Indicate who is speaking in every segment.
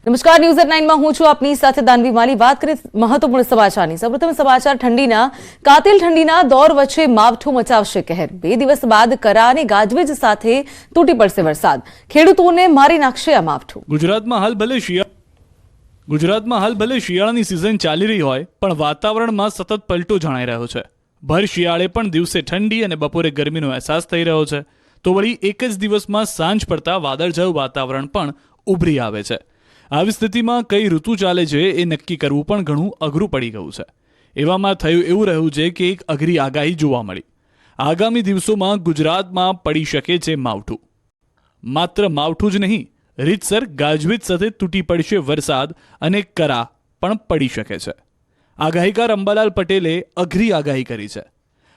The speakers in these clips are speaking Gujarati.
Speaker 1: નમસ્કાર, ન્યૂઝ એટ 9 માં હું છું આપની સાથે દાનવી માલી। વાત કરીએ મહત્વપૂર્ણ સમાચારની। સૌપ્રથમ સમાચાર ઠંડીના કાતિલ ઠંડીના દોર વચ્ચે માવઠું મચાવશે કહેર। 2 દિવસ બાદ કરા અને ગાજવીજ સાથે તૂટી પડશે વરસાદ। ખેડૂતોને મારી નાખશે આ માવઠું।
Speaker 2: ગુજરાતમાં હાલ ભલે શિયાળાની સિઝન ચાલી રહી હોય, પણ વાતાવરણમાં સતત પલટો જણાઈ રહ્યો છે। ભર શિયાળે પણ દિવસે ઠંડી અને બપોરે ગરમીનો અહેસાસ થઈ રહ્યો છે, તો વળી એક જ દિવસમાં સાંજ પડતા વાદળછાયું વાતાવરણ પણ ઉભરી આવે છે। આવી સ્થિતિમાં કઈ ઋતુ ચાલે છે એ નક્કી કરવું પણ ઘણું અઘરું પડી ગયું છે। એવામાં થયું એવું રહ્યું છે કે એક અઘરી આગાહી જોવા મળી। આગામી દિવસોમાં ગુજરાતમાં પડી શકે છે માવઠું। માત્ર માવઠું જ નહીં, રીતસર ગાજવીજ સાથે તૂટી પડશે વરસાદ અને કરા પણ પડી શકે છે। આગાહીકાર અંબાલાલ પટેલે અઘરી આગાહી કરી છે।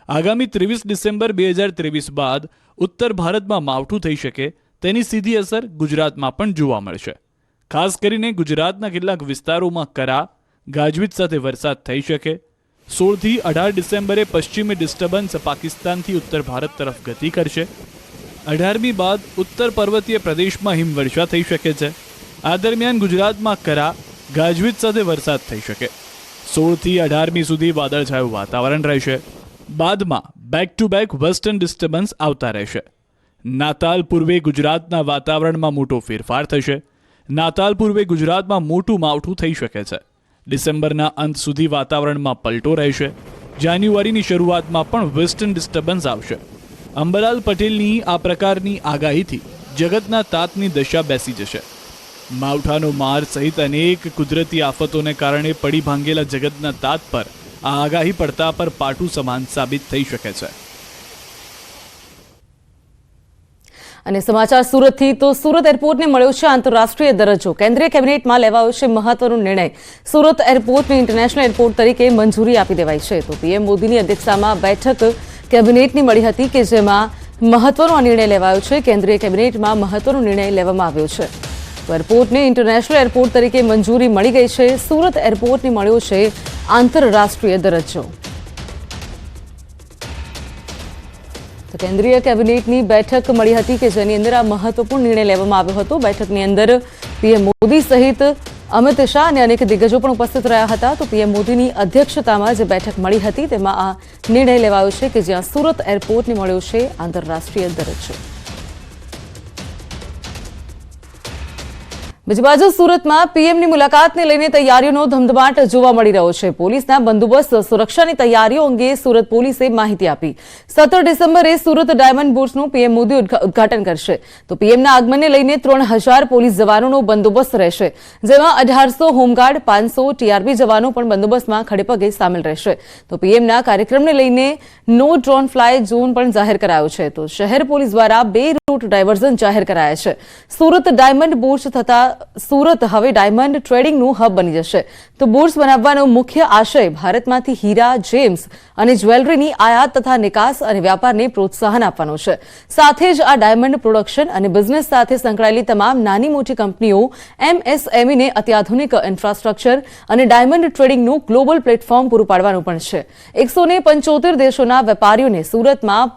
Speaker 2: આગામી 23 ડિસેમ્બર 2023 બાદ ઉત્તર ભારતમાં માવઠું થઈ શકે તેની સીધી અસર ગુજરાતમાં પણ જોવા મળશે। ખાસ કરીને ગુજરાતના કેટલાક વિસ્તારોમાં કરા ગાજવીજ સાથે વરસાદ થઈ શકે। 16 થી 18 ડિસેમ્બરે પશ્ચિમી ડિસ્ટર્બન્સ પાકિસ્તાનથી ઉત્તર ભારત તરફ ગતિ કરશે। 18મી બાદ ઉત્તર પર્વતીય પ્રદેશમાં હિમવર્ષા થઈ શકે છે। આ દરમિયાન ગુજરાતમાં કરા ગાજવીજ સાથે વરસાદ થઈ શકે। 16 થી 18મી સુધી વાદળછાયું વાતાવરણ રહેશે। બાદમાં back to back western disturbance આવતા રહેશે। નાતાલ પૂર્વે ગુજરાતના વાતાવરણમાં મોટો ફેરફાર થશે। નાતાલ પૂર્વે ગુજરાતમાં મોટું માવઠું થઈ શકે છે। ડિસેમ્બરના અંત સુધી વાતાવરણમાં પલટો રહેશે। જાન્યુઆરીની શરૂઆતમાં પણ વેસ્ટર્ન ડિસ્ટર્બન્સ આવશે। અંબાલાલ પટેલની આ પ્રકારની આગાહીથી જગતના તાતની દશા બેસી જશે। માવઠાનો માર સહિત અનેક કુદરતી આફતોને કારણે પડી ભાંગેલા જગતના તાત પર આ આગાહી પડતા પર પાટું સમાન સાબિત થઈ શકે છે।
Speaker 1: અને સમાચાર સુરતથી, તો સુરત એરપોર્ટને મળ્યો છે આંતરરાષ્ટ્રીય દરજ્જો। કેન્દ્રીય કેબિનેટમાં લેવાયો છે મહત્વનો નિર્ણય। સુરત એરપોર્ટને ઇન્ટરનેશનલ એરપોર્ટ તરીકે મંજૂરી આપી દેવાઈ છે। તો પીએમ મોદીની અધ્યક્ષતામાં બેઠક કેબિનેટની મળી હતી કે જેમાં મહત્વનો આ નિર્ણય લેવાયો છે। કેન્દ્રીય કેબિનેટમાં મહત્વનો નિર્ણય લેવામાં આવ્યો છે। તો એરપોર્ટને ઇન્ટરનેશનલ એરપોર્ટ તરીકે મંજૂરી મળી ગઈ છે। સુરત એરપોર્ટને મળ્યો છે આંતરરાષ્ટ્રીય દરજ્જો। તો કેન્દ્રીય કેબિનેટની બેઠક મળી હતી કે જેની અંદર આ મહત્વપૂર્ણ નિર્ણય લેવામાં આવ્યો હતો। બેઠકની અંદર પીએમ મોદી સહિત અમિત શાહ અને અનેક દિગ્ગજો પણ ઉપસ્થિત રહ્યા હતા। તો પીએમ મોદીની અધ્યક્ષતામાં જે બેઠક મળી હતી તેમાં આ નિર્ણય લેવાયો છે કે જ્યાં સુરત એરપોર્ટને મળ્યો છે આંતરરાષ્ટ્રીય દરજ્જો। બીજી બાજુ સુરતમાં પીએમની મુલાકાતને લઈને તૈયારીઓનો ધમધમાટ જોવા મળી રહ્યો છે। પોલીસના બંદોબસ્ત સુરક્ષાની તૈયારીઓ અંગે સુરત પોલીસે માહિતી આપી। 17 ડિસેમ્બરે સુરત ડાયમંડ બુર્સનું પીએમ મોદી ઉદઘાટન કરશે। તો પીએમના આગમનને લઈને 3000 પોલીસ જવાનોનો બંદોબસ્ત રહેશે, જેમાં 1800 હોમગાર્ડ, 500 ટીઆરબી જવાનો પણ બંદોબસ્તમાં ખડેપગે સામેલ રહેશે। તો પીએમના કાર્યક્રમને લઈને નો ડ્રોન ફ્લાય ઝોન પણ જાહેર કરાયો છે। તો શહેર પોલીસ દ્વારા 2 રૂટ ડાયવર્ઝન જાહેર કરાયા છે। સુરત ડાયમંડ બુર્સ થતા સુરત હવે ડાયમંડ ટ્રેડિંગનું હબ બની જશે। તો બુર્સ બનાવવાનો મુખ્ય આશય ભારતમાંથી હીરા, જેમ્સ અને જ્વેલરીની આયાત તથા નિકાસ અને વ્યાપારને પ્રોત્સાહન આપવાનો છે। સાથે જ આ ડાયમંડ પ્રોડક્શન અને બિઝનેસ સાથે સંકળાયેલી તમામ નાની મોટી કંપનીઓ એમએસએમઈને અત્યાધુનિક ઇન્ફ્રાસ્ટ્રક્ચર અને ડાયમંડ ટ્રેડિંગનું ગ્લોબલ પ્લેટફોર્મ પૂરું પાડવાનું પણ છે। 175 દેશોના વેપારીઓને સુરતમાં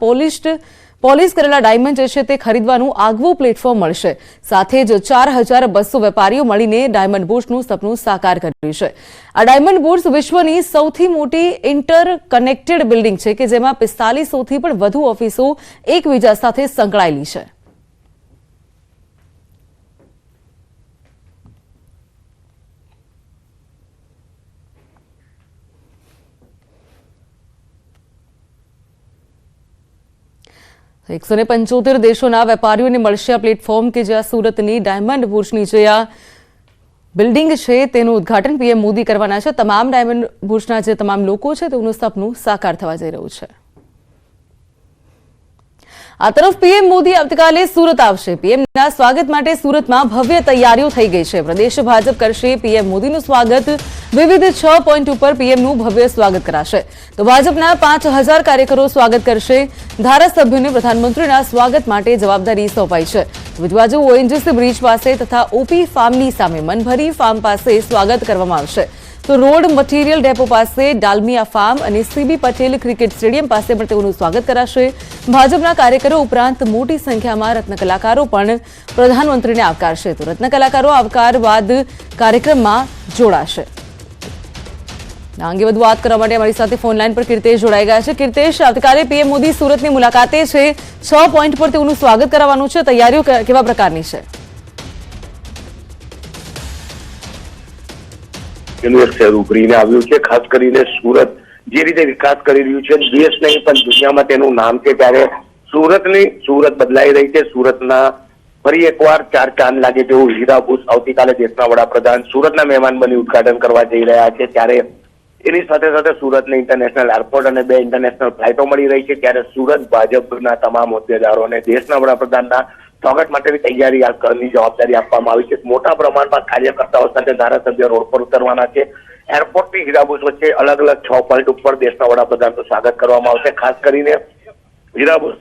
Speaker 1: પોલિશ કરેલા ડાયમંડ જે છે તે ખરીદવાનું આગવું પ્લેટફોર્મ મળશે। સાથે જ 4200 વેપારીઓ મળીને ડાયમંડ બુર્સનું સપનું સાકાર કર્યું છે। આ ડાયમંડ બુર્સ વિશ્વની સૌથી મોટી ઇન્ટરકનેક્ટેડ બિલ્ડિંગ છે કે જેમાં 4500થી પણ વધુ ઓફિસો એકબીજા સાથે સંકળાયેલી છે। તો 175 દેશોના વેપારીઓને મળશે આ પ્લેટફોર્મ કે જ્યાં સુરતની ડાયમંડ બુર્સની જે આ બિલ્ડિંગ છે તેનું ઉદઘાટન પીએમ મોદી કરવાના છે। તમામ ડાયમંડ બુર્સના જે તમામ લોકો છે તેનું સપનું સાકાર થવા જઈ રહ્યું છે। આ તરફ પીએમ મોદી આવતીકાલે સુરત આવશે। પીએમના સ્વાગત માટે સુરતમાં ભવ્ય તૈયારીઓ થઈ ગઈ છે। પ્રદેશ ભાજપ કરશે પીએમ મોદીનું સ્વાગત। વિવિધ 6 પોઈન્ટ ઉપર પીએમનું ભવ્ય સ્વાગત કરાશે। તો ભાજપના 5000 કાર્યકરો સ્વાગત કરશે। ધારાસભ્યોને પ્રધાનમંત્રીના સ્વાગત માટે જવાબદારી સોંપાઈ છે। બીજી બાજુ ઓએનજીસી બ્રિજ પાસે તથા ઓપી ફાર્મની સામે મનભરી ફાર્મ પાસે સ્વાગત કરવામાં આવશે। તો રોડ મટીરીયલ ડેપો પાસે ડાલમિયા ફાર્મ અને સીબી પટેલ ક્રિકેટ સ્ટેડિયમ પાસે પણ તેઓનું સ્વાગત કરાશે. ભાજપના કાર્યકરો ઉપરાંત મોટી સંખ્યામાં રત્ન કલાકારો પણ પ્રધાનમંત્રીને આવકારશે. તો રત્ન કલાકારો આવકાર બાદ કાર્યક્રમમાં જોડાશે. આ અંગે વધુ વાત કરવા માટે અમારી સાથે ફોન લાઈન પર કીર્તેશ જોડાઈ ગયા છે. કીર્તેશ, આવતીકાલે પીએમ મોદી સુરતની મુલાકાતે છે. 6 પોઈન્ટ પર તેઓનું સ્વાગત કરાવવાનું છે. તૈયારીઓ કેવા પ્રકારની છે?
Speaker 3: ઉભરીને આવ્યું છે. ખાસ કરીને સુરત જે રીતે વિકાસ કરી રહ્યું છે, દેશ નહીં પણ દુનિયામાં તેનું નામ છે, ત્યારે સુરત બદલાઈ રહી છે. સુરતના ફરી એકવાર 4 ચાંદ લાગે તેવું હીરાબુસ આવતીકાલે દેશના વડાપ્રધાન સુરતના મહેમાન બની ઉદઘાટન કરવા જઈ રહ્યા છે. ત્યારે એની સાથે સાથે સુરતને ઇન્ટરનેશનલ એરપોર્ટ અને 2 ઇન્ટરનેશનલ ફ્લાઇટો મળી રહી છે. ત્યારે સુરત ભાજપના તમામ હોદ્દેદારોને દેશના વડાપ્રધાનના સ્વાગત માટેની તૈયારીની જવાબદારી આપવામાં આવી છે. મોટા પ્રમાણમાં કાર્યકર્તાઓ સાથે ધારાસભ્ય રોડ પર ઉતરવાના છે. એરપોર્ટથી હીરાબુસ વચ્ચે અલગ અલગ 6 પોઈન્ટ ઉપર દેશના વડાપ્રધાનનું સ્વાગત કરવામાં આવશે. ખાસ કરીને હીરાબુસ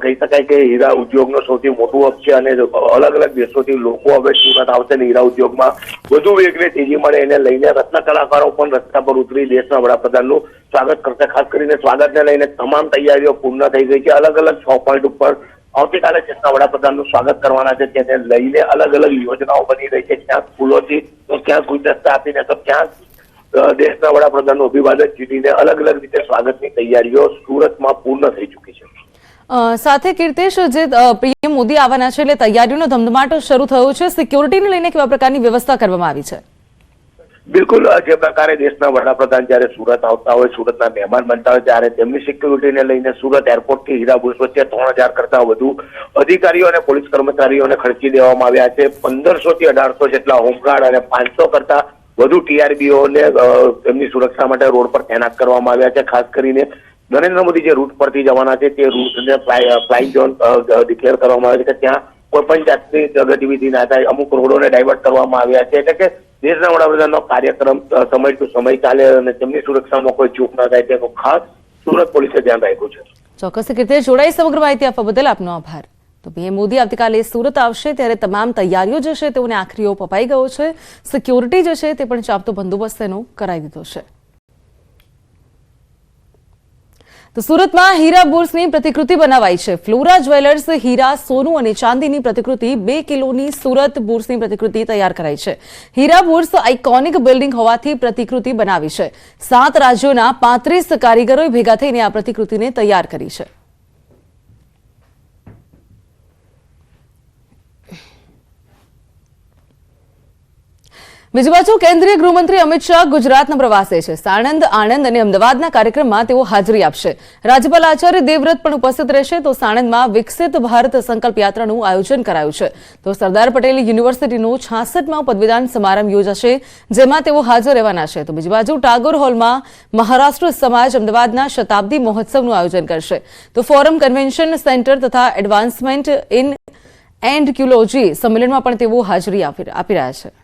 Speaker 3: કહી શકાય કે હીરા ઉદ્યોગનો સૌથી મોટું હબ છે અને અલગ અલગ દેશોથી લોકો હવે સુરત આવશે અને હીરા ઉદ્યોગમાં વધુ વેગને તેજી મળે એને લઈને રત્ન કલાકારો પણ રસ્તા પર ઉતરી દેશના વડાપ્રધાનનું સ્વાગત કરશે. ખાસ કરીને સ્વાગતને લઈને તમામ તૈયારીઓ પૂર્ણ થઈ ગઈ છે. અલગ અલગ 6 પોઈન્ટ ઉપર આવતીકાલે દેશના વડાપ્રધાનનું સ્વાગત કરવાના છે. તેને લઈને અલગ અલગ યોજનાઓ બની રહી છે. ક્યાંક ફૂલોથી તો ક્યાંક ગુલદસ્તા આપીને તો ક્યાંક દેશના વડાપ્રધાનનું અભિવાદન જીતીને અલગ અલગ રીતે સ્વાગતની તૈયારીઓ સુરતમાં પૂર્ણ થઈ ચૂકી છે.
Speaker 1: સાથે કીર્તેશ, જે પીએમ મોદી આવવાના છે એટલે તૈયારીઓનો ધમધમાટ શરૂ થયો છે. સિક્યોરિટીને લઈને કેવા પ્રકારની વ્યવસ્થા કરવામાં આવી છે?
Speaker 3: બિલકુલ, જે પ્રકારે દેશના વડાપ્રધાન જયારે સુરત આવતા હોય, સુરતના મહેમાન બનતા હોય, ત્યારે તેમની સિક્યુરિટીને લઈને સુરત એરપોર્ટથી હીરાબુસ વચ્ચે 3000 કરતા વધુ અધિકારીઓ અને પોલીસ કર્મચારીઓને ખર્ચી દેવામાં આવ્યા છે. 1500 થી 1800 જેટલા હોમગાર્ડ અને 500 કરતા વધુ ટીઆરબીઓને તેમની સુરક્ષા માટે રોડ પર તૈનાત કરવામાં આવ્યા છે. ખાસ કરીને નરેન્દ્ર મોદી જે રૂટ પરથી જવાના છે તે રૂટને ફ્લાઇંગ ઝોન ડિક્લેર કરવામાં આવે છે કે ત્યાં કોઈ પણ જાતની ગતિવિધિ ના થાય. અમુક રોડોને ડાયવર્ટ કરવામાં આવ્યા છે. એટલે કે દેશના વડાપ્રધાનનો કાર્યક્રમ સમય ટુ સમય ચાલે અને તેમની સુરક્ષામાં કોઈ ચૂક ન થાય તેનું ખાસ સુરત પોલીસે ધ્યાન રાખ્યું છે.
Speaker 1: ચોક્કસ કીર્તેશ, જોડાઈ સમગ્ર માહિતી આપવા બદલ આપનો આભાર. તો પીએમ મોદી આવતીકાલે સુરત આવશે ત્યારે તમામ તૈયારીઓ જે છે તેઓને આખરી ઓપ અપાઈ ગયો છે. સિક્યોરિટી જે છે તે પણ ચાપતો બંદોબસ્ત તેનો કરાવી દીધો છે. તો સુરતમાં હીરા બુર્સની પ્રતિકૃતિ બનાવાઈ છે. ફ્લોરા જ્વેલર્સ હીરા, સોનું અને ચાંદીની પ્રતિકૃતિ 2 કિલોની સુરત બુર્સની પ્રતિકૃતિ તૈયાર કરાઈ છે. હીરા બુર્સ આઇકોનિક બિલ્ડિંગ હોવાથી પ્રતિકૃતિ બનાવી છે. 7 રાજ્યોના 35 કારીગરોએ ભેગા થઈને આ પ્રતિકૃતિને તૈયાર કરી છે. બીજી બાજુ કેન્દ્રીય ગૃહમંત્રી અમિત શાહ ગુજરાતના પ્રવાસે છે. સાણંદ, આણંદ અને અમદાવાદના કાર્યક્રમમાં તેઓ હાજરી આપશે. રાજ્યપાલ આચાર્ય દેવવ્રત પણ ઉપસ્થિત રહેશે. તો સાણંદમાં વિકસિત ભારત સંકલ્પ યાત્રાનું આયોજન કરાયું છે. તો સરદાર પટેલ યુનિવર્સિટીનો 66મો પદવીદાન સમારંભ યોજાશે, જેમાં તેઓ હાજર રહેવાના છે. તો બીજી બાજુ ટાગોર હોલમાં મહારાષ્ટ્ર સમાજ અમદાવાદના શતાબ્દી મહોત્સવનું આયોજન કરશે. તો ફોરમ, કન્વેન્શન સેન્ટર તથા એડવાન્સમેન્ટ ઇન એન્ડક્યુલોજી સંમેલનમાં પણ તેઓ હાજરી આપી રહ્યા છે.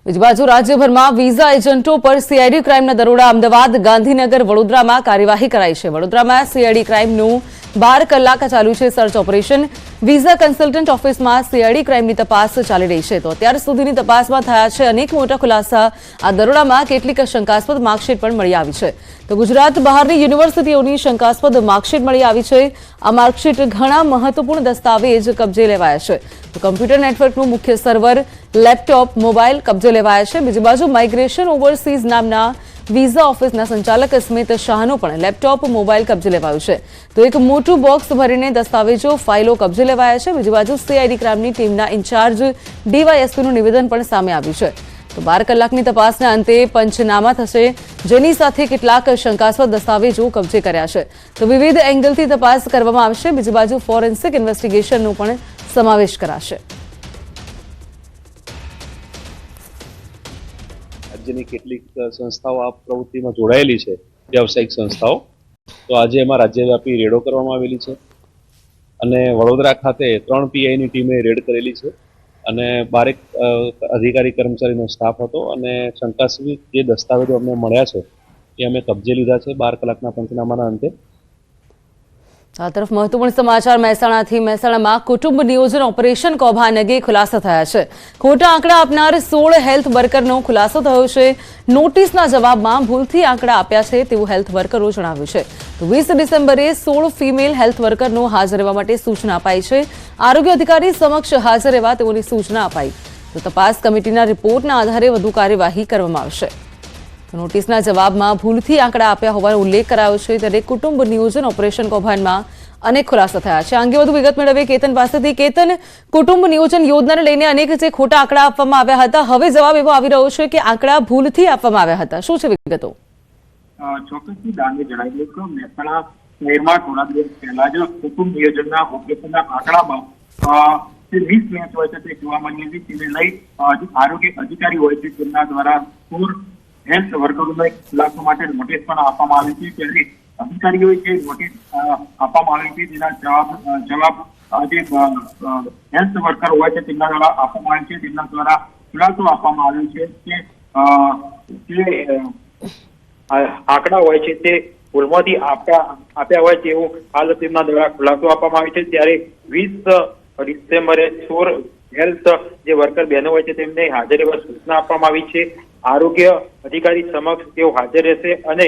Speaker 1: બીજી બાજુ રાજ્યભરમાં વિઝા એજન્ટો પર સીઆઈડી ક્રાઇમના દરોડા. અમદાવાદ, ગાંધીનગર, વડોદરામાં કાર્યવાહી કરાઈ છે. વડોદરામાં સીઆઈડી ક્રાઇમનું 12 કલાક ચાલ્યું છે સર્ચ ઓપરેશન. વિઝા કન્સલ્ટન્ટ ઓફિસમાં સીઆઈડી ક્રાઇમની તપાસ ચાલી રહી છે. તો અત્યાર સુધીની તપાસમાં થયા છે અનેક મોટા ખુલાસા. આ દરોડામાં કેટલીક શંકાસ્પદ માર્કશીટ પણ મળી આવી છે. તો ગુજરાત બહારની યુનિવર્સિટીઓની શંકાસ્પદ માર્કશીટ મળી આવી છે. આ માર્કશીટ ઘણા મહત્વપૂર્ણ દસ્તાવેજ કબજે લેવાયા છે. તો કમ્પ્યુટર નેટવર્કનું મુખ્ય સર્વર, લેપટોપ, મોબાઈલ કબજે લેવાયા છે. બીજી બાજુ માઇગ્રેશન ઓવરસીઝ નામના વિઝા ઓફિસના સંચાલક સ્મિત શાહનો પણ લેપટોપ, મોબાઈલ કબજે લેવાયું છે. તો એક મોટું બોક્સ ભરીને દસ્તાવેજો, ફાઇલો કબજે લેવાયા છે. બીજી બાજુ સીઆઈડી ક્રાઇમની ટીમના ઇન્ચાર્જ ડીવાયએસપીનું નિવેદન પણ સામે આવ્યું છે. તો 12 કલાકની તપાસના અંતે પંચનામા થશે, જેની સાથે કેટલાક શંકાસ્પદ દસ્તાવેજો કબજે કર્યા છે. તો વિવિધ એંગલથી તપાસ કરવામાં આવશે. બીજી બાજુ ફોરેન્સિક ઇન્વેસ્ટિગેશનનો પણ સમાવેશ કરાશે.
Speaker 4: રાજ્યની કેટલીક સંસ્થાઓ આ પ્રવૃત્તિમાં જોડાયેલી છે, વ્યવસાયિક સંસ્થાઓ. તો આજે એમાં રાજ્યવ્યાપી રેડો કરવામાં આવેલી છે અને વડોદરા ખાતે 3 પીઆઈની ટીમે રેડ કરેલી છે અને 12 અધિકારી કર્મચારીનો સ્ટાફ હતો અને શંકાસ્પદ જે દસ્તાવેજો અમને મળ્યા છે એ અમે કબજે લીધા છે 12 કલાકના પંચનામાના અંતે.
Speaker 1: આ તરફ મહત્વપૂર્ણ સમાચાર મહેસાણાથી. મહેસાણામાં કુટુંબ નિયોજન ઓપરેશન કૌભાંડ અંગે ખુલાસા થયા છે. ખોટા આંકડા આપનાર 16 હેલ્થ વર્કરનો ખુલાસો થયો છે. નોટિસના જવાબમાં ભૂલથી આંકડા આપ્યા છે તેવું હેલ્થ વર્કરો જણાવ્યું છે. તો 20 ડિસેમ્બરે 16 ફિમેલ હેલ્થ વર્કરનો હાજર રહેવા માટે સૂચના અપાઈ છે. આરોગ્ય અધિકારી સમક્ષ હાજર રહેવા તેઓની સૂચના અપાઈ. તો તપાસ કમિટીના રિપોર્ટના આધારે વધુ કાર્યવાહી કરવામાં આવશે. નોટિસના જવાબમાં ભૂલથી આંકડા આપ્યા હોવાનો ઉલ્લેખ કરાયો છે. ત્યારે કુટુંબ નિયોજન ઓપરેશન કૌભાંડમાં અનેક ખુલાસા થયા છે. આ અંગે વધુ વિગત મેળવીએ કેતન પાસેથી. કેતન, કુટુંબ નિયોજન યોજનાને લઈને અનેક જે ખોટા આંકડા આપવામાં આવ્યા હતા, હવે જવાબ એવો આવી રહ્યો છે કે આંકડા ભૂલથી આપવામાં આવ્યા હતા. શું છે વિગતો?
Speaker 5: ચોક્કસથી દાનને જણાવી કે મહેસાણા શહેરમાં થોડા દિવસ પહેલા જ કુટુંબ નિયોજનના ઓપરેશનના આંકડામાં જે મિસમેચ હોય છે તે જોવા મળી હતી. તેને લઈ જે આરોગ્ય અધિકારી હોય છે તેમના દ્વારા હેલ્થ વર્કરોને ખુલાસો માટે નોટિસ પણ આપવામાં આવી છે. ત્યારે અધિકારીઓએ જે નોટિસ આપવામાં આવી છે તેના જવાબ જે હેલ્થ વર્કર હોય છે તેમના દ્વારા આપવામાં આવે છે. તેમના દ્વારા ખુલાસો આપવામાં આવ્યો છે કે જે આંકડા હોય છે તે ભૂલમાંથી આપ્યા હોય તેવું હાલ તેમના દ્વારા ખુલાસો આપવામાં આવે છે. ત્યારે 20 ડિસેમ્બરે 16 હેલ્થ જે વર્કર બહેનો હોય છે તેમને હાજર રહેવા સૂચના આપવામાં આવી છે. આરોગ્ય અધિકારી સમક્ષ તેઓ હાજર રહેશે અને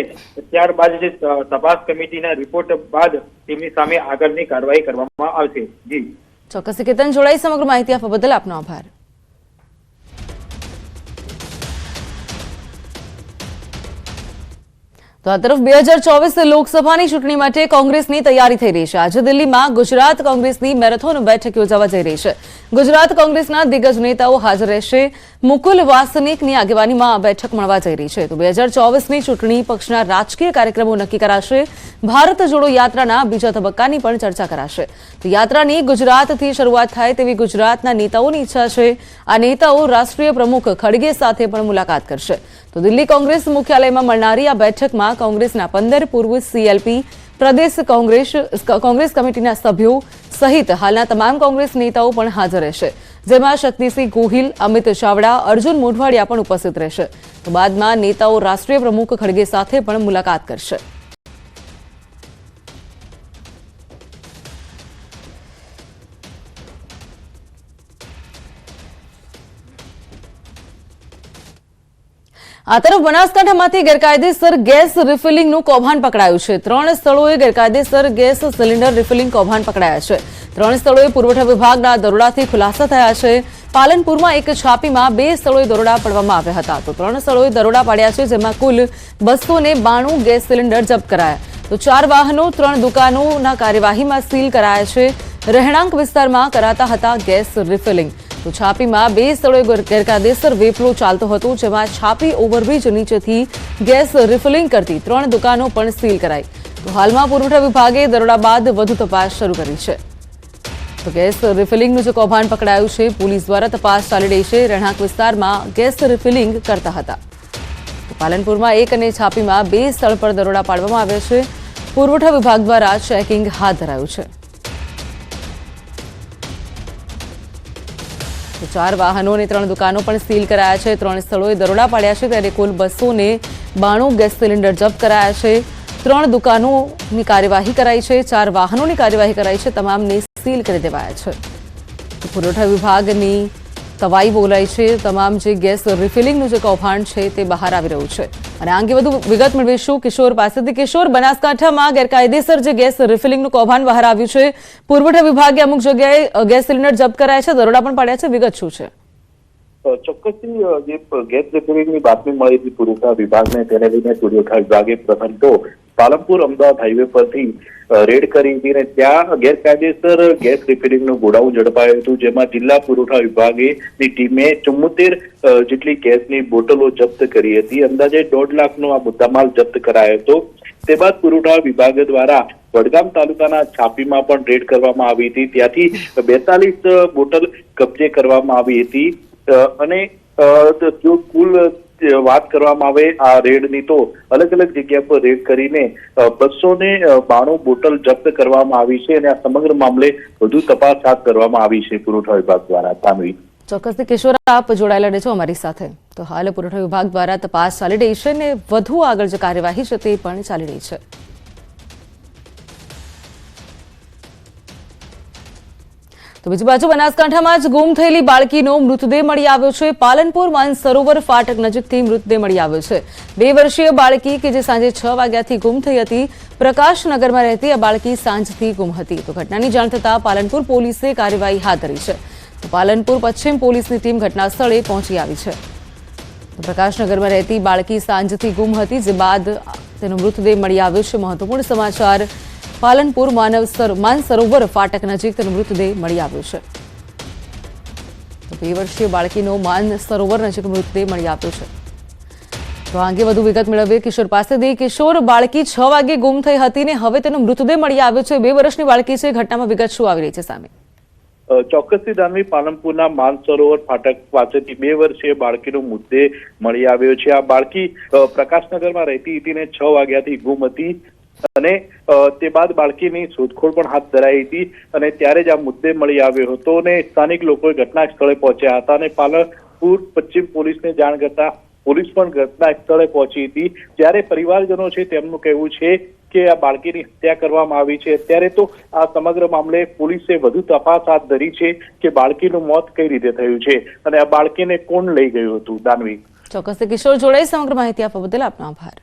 Speaker 5: ત્યારબાદ જે તપાસ કમિટીના રિપોર્ટ બાદ તેમની સામે આગળની કાર્યવાહી કરવામાં આવશે. જી
Speaker 1: ચોક્કસ કેતન, જોડાઈ સમગ્ર માહિતી આપવા બદલ આપનો આભાર. તો આ તરફ 2024 લોકસભાની ચૂંટણી માટે કોંગ્રેસની તૈયારી થઈ રહી છે. આજે દિલ્હીમાં ગુજરાત કોંગ્રેસની મેરેથોન બેઠક યોજાવા જઈ રહી છે. ગુજરાત કોંગ્રેસના દિગ્ગજ નેતાઓ હાજર રહેશે. મુકુલ વાસનિકની આગેવાનીમાં આ બેઠક મળવા જઈ રહી છે. તો 2024ની ચૂંટણી પક્ષના રાજકીય કાર્યક્રમો નક્કી કરાશે. ભારત જોડો યાત્રાના બીજા તબક્કાની પણ ચર્ચા કરાશે. તો યાત્રાની ગુજરાતથી શરૂઆત થાય તેવી ગુજરાતના નેતાઓની ઈચ્છા છે. આ નેતાઓ રાષ્ટ્રીય પ્રમુખ ખડગે સાથે પણ મુલાકાત કરશે. તો દિલ્હી કોંગ્રેસ મુખ્યાલયમાં મળનારી આ બેઠકમાં કોંગ્રેસના 15 પૂર્વ CLP, પ્રદેશ કોંગ્રેસ કમિટીના સભ્યો સહિત હાલના તમામ કોંગ્રેસ નેતાઓ પણ હાજર રહેશે. જેમાં શક્તિસિંહ ગોહિલ, અમિત ચાવડા, અર્જુન મોઢવાડિયા પણ ઉપસ્થિત રહેશે. તો બાદમાં નેતાઓ રાષ્ટ્રીય પ્રમુખ ખડગે સાથે પણ મુલાકાત કરશે. આ તરફ બનાસકાંઠામાંથી ગેરકાયદેસર ગેસ રિફિલિંગનું કૌભાંડ પકડાયું છે. 3 સ્થળોએ ગેરકાયદેસર ગેસ સિલિન્ડર રિફિલિંગ કૌભાંડ પકડાયા છે. 3 સ્થળોએ પુરવઠા વિભાગના દરોડાથી ખુલાસા થયા છે. પાલનપુરમાં એક છાપીમાં 2 સ્થળોએ દરોડા પાડવામાં આવ્યા હતા. તો 3 સ્થળોએ દરોડા પાડ્યા છે, જેમાં કુલ 292 ગેસ સિલિન્ડર જપ્ત કરાયા. તો 4 વાહનો, 3 દુકાનોના કાર્યવાહીમાં સીલ કરાયા છે. રહેણાંક વિસ્તારમાં કરાતા હતા ગેસ રિફિલિંગ. તો છાપીમાં 2 સ્થળોએ ગેરકાયદેસર વેપલો ચાલતો હતો, જેમાં છાપી ઓવરબ્રિજ નીચેથી ગેસ રિફિલિંગ કરતી 3 દુકાનો પણ સીલ કરાઈ. તો હાલમાં પુરવઠા વિભાગે દરોડા બાદ વધુ તપાસ શરૂ કરી છે. તો ગેસ રિફિલિંગનું જે કૌભાંડ પકડાયું છે, પોલીસ દ્વારા તપાસ ચાલી રહી છે. રહેણાંક વિસ્તારમાં ગેસ રિફિલિંગ કરતા હતા. તો પાલનપુરમાં 1 અને છાપીમાં 2 સ્થળ પર દરોડા પાડવામાં આવ્યા છે. પુરવઠા વિભાગ દ્વારા ચેકિંગ હાથ ધરાયું છે. તો 4 વાહનો અને 3 દુકાનો પણ સીલ કરાયા છે. 3 સ્થળોએ દરોડા પાડ્યા છે. ત્યારે કુલ 292 ગેસ સિલિન્ડર જપ્ત કરાયા છે. 3 દુકાનોની કાર્યવાહી કરાઈ છે. 4 વાહનોની કાર્યવાહી કરાઈ છે. તમામને સીલ કરી દેવાયા છે. તો પુરવઠા વિભાગની તવાઈ બોલાઈ છે. તમામ જે ગેસ રિફિલિંગનું જે કૌભાંડ છે તે બહાર આવી રહ્યું છે. અને આ અંગે વધુ વિગત મેળવીશું કિશોર પાસેથી. કિશોર, બનાસકાંઠામાં ગેરકાયદેસર જે ગેસ રિફિલિંગનું કૌભાંડ બહાર આવ્યું છે, પુરવઠા વિભાગે અમુક જગ્યાએ ગેસ સિલિન્ડર જપ્ત કરાયા છે, દરોડા પણ પાડ્યા છે. વિગત શું છે?
Speaker 3: ચોક્કસથી જે ગેસ રિપેરિંગની બાતમી મળી હતી પુરવઠા વિભાગને, તેને લઈને પુરવઠા વિભાગે પ્રથમ તો પાલનપુર અમદાવાદ હાઈવે પરથી રેડ કરી હતી અને ત્યાં ગેરકાયદેસર ગેસ રિફિલિંગનું ગોડાઉન ઝડપાયું હતું, જેમાં જિલ્લા પુરવઠા વિભાગની ટીમે 74 જેટલી ગેસની બોટલો જપ્ત કરી હતી. અંદાજે 1.5 લાખનો આ મુદ્દામાલ જપ્ત કરાયો હતો. તે બાદ પુરવઠા વિભાગ દ્વારા વડગામ તાલુકાના છાપીમાં પણ રેડ કરવામાં આવી હતી. ત્યાંથી 42 બોટલ કબજે કરવામાં આવી હતી. અને જો કુલ વાત કરવામાં આવે આ રેડની, તો અલગ અલગ જગ્યા પર રેડ કરીને 292 બોટલ જપ્ત કરવામાં આવી છે. અને આ સમગ્ર મામલે વધુ તપાસ હાથ ધરવામાં આવી છે પુરવઠા વિભાગ દ્વારા. તાનવી.
Speaker 1: ચોક્કસથી કિશોર, આપ જોડાયેલા રહેજો અમારી સાથે. તો હાલ પુરવઠા વિભાગ દ્વારા તપાસ ચાલી રહી છે અને વધુ આગળ જે કાર્યવાહી છે તે પણ ચાલી રહી છે. તો બીજી બાજુ બનાસકાંઠામાં જ ગુમ થયેલી બાળકીનો મૃતદેહ મળી આવ્યો છે. પાલનપુર માનસરોવર ફાટક નજીકથી મૃતદેહ મળી આવ્યો છે. 2 વર્ષીય બાળકી કે જે સાંજે 6 વાગ્યાથી ગુમ થઈ હતી. પ્રકાશનગરમાં રહેતી આ બાળકી સાંજથી ગુમ હતી. તો ઘટનાની જાણ થતાં પાલનપુર પોલીસે કાર્યવાહી હાથ ધરી છે. તો પાલનપુર પશ્ચિમ પોલીસની ટીમ ઘટના સ્થળે પહોંચી આવી છે. તો પ્રકાશનગરમાં રહેતી બાળકી સાંજથી ગુમ હતી, જે બાદ તેનો મૃતદેહ મળી આવ્યો છે. મહત્વપૂર્ણ સમાચાર, પાલનપુર માનસરોવર ફાટક નજીક તેનો મૃતદેહ મળી આવ્યો છે. તો 2 વર્ષીય બાળકીનો માનસરોવર નજીક મૃતદેહ મળી આવ્યો છે. તો આ અંગે વધુ વિગત મેળવીએ કિશોર પાસેથી. કિશોર, બાળકી 6 વાગે ગુમ થઈ હતી ને હવે તેનો મૃતદેહ મળી આવ્યો છે. 2 વર્ષની બાળકી છે. ઘટનામાં વિગત શું આવી રહી છે સામે?
Speaker 6: ચોક્કસથી દાનવી, પાલનપુરના માનસરોવર ફાટક પાસેથી 2 વર્ષીય બાળકીનો મૃતદેહ મળી આવ્યો છે. આ બાળકી પ્રકાશનગરમાં રહેતી હતી ને 6 વાગ્યાથી ગુમ હતી અને તે બાદ બાળકીની શોધખોળ પણ હાથ ધરાઈ હતી અને ત્યારે જ આ મૃતદેહ મળી આવ્યો હતો અને સ્થાનિક લોકોએ ઘટના સ્થળે પહોંચ્યા હતા અને પાલનપુર પશ્ચિમ પોલીસને જાણ કરતા પોલીસ પણ ઘટના સ્થળે પહોંચી હતી. જ્યારે પરિવારજનો છે તેમનું કહેવું છે કે આ બાળકીની હત્યા કરવામાં આવી છે. અત્યારે તો આ સમગ્ર મામલે પોલીસે વધુ તપાસ હાથ ધરી છે કે બાળકીનું મોત કઈ રીતે થયું છે અને આ બાળકીને કોણ લઈ ગયું હતું. દાનવી,
Speaker 1: ચોક્કસ કિશોર જોડાઈ સમગ્ર માહિતી આપવા બદલ આપનો આભાર.